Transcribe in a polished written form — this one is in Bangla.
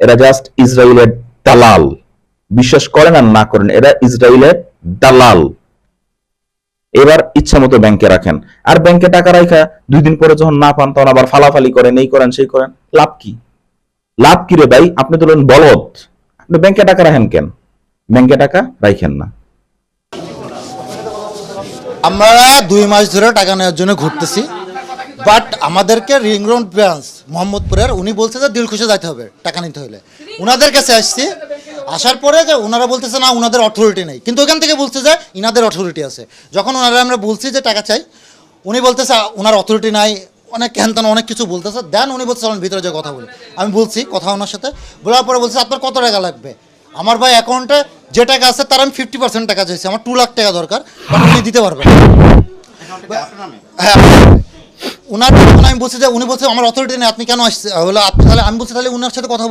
এরা জাস্ট ইসরায়েলের দালাল। বিশ্বাস করেন আর না করেন, এরা ইসরায়েলের দালাল। এবার ইচ্ছা মতো ব্যাংকে রাখেন, আর ব্যাংকে টাকা রাখা 2 দিন পরে যখন না পান তখন আবার ফালাফালি করেন, এই করেন সেই করেন। লাভ কি? লাভ কি রে ভাই? আপনি তো বলেন বলদ, আপনি ব্যাংকে টাকা রাখেন কেন? ব্যাংকে টাকা রাখেন না। আমরা 2 মাস ধরে টাকা নেওয়ার জন্য ঘুরতেছি, বাট আমাদেরকে রিং রোড ব্রাঞ্চ মোহাম্মদপুরের উনি বলছে যে দিলখুশে যাইতে হবে টাকা নিতে হলে। ওনাদের কাছে আসছি, আসার পরে যে ওনারা বলতেছে না ওনাদের অথরিটি নেই, কিন্তু ওখান থেকে বলছে যে ইনাদের অথরিটি আছে। যখন ওনারা আমরা বলছি যে টাকা চাই, উনি বলতেছে ওনার অথরিটি নাই, অনেক হ্যান অনেক কিছু বলতেছে। দেন উনি বলছে চলেন ভিতরে যে কথা বলি। আমি বলছি কথা ওনার সাথে, বলার পরে বলছে আপনার কত টাকা লাগবে। আমার ভাই অ্যাকাউন্টে যে টাকা আছে তার আমি 50% টাকা চাইছি, আমার 2 লাখ টাকা দরকার, বাট উনি দিতে পারবেন। হ্যাঁ, ওনার আমি বলছি যে উনি বলছে আমার অথরিটি নেই, আপনি কেন আসছে? হলো আপনি তাহলে আমি বলছি তাহলে ওনার সাথে কথা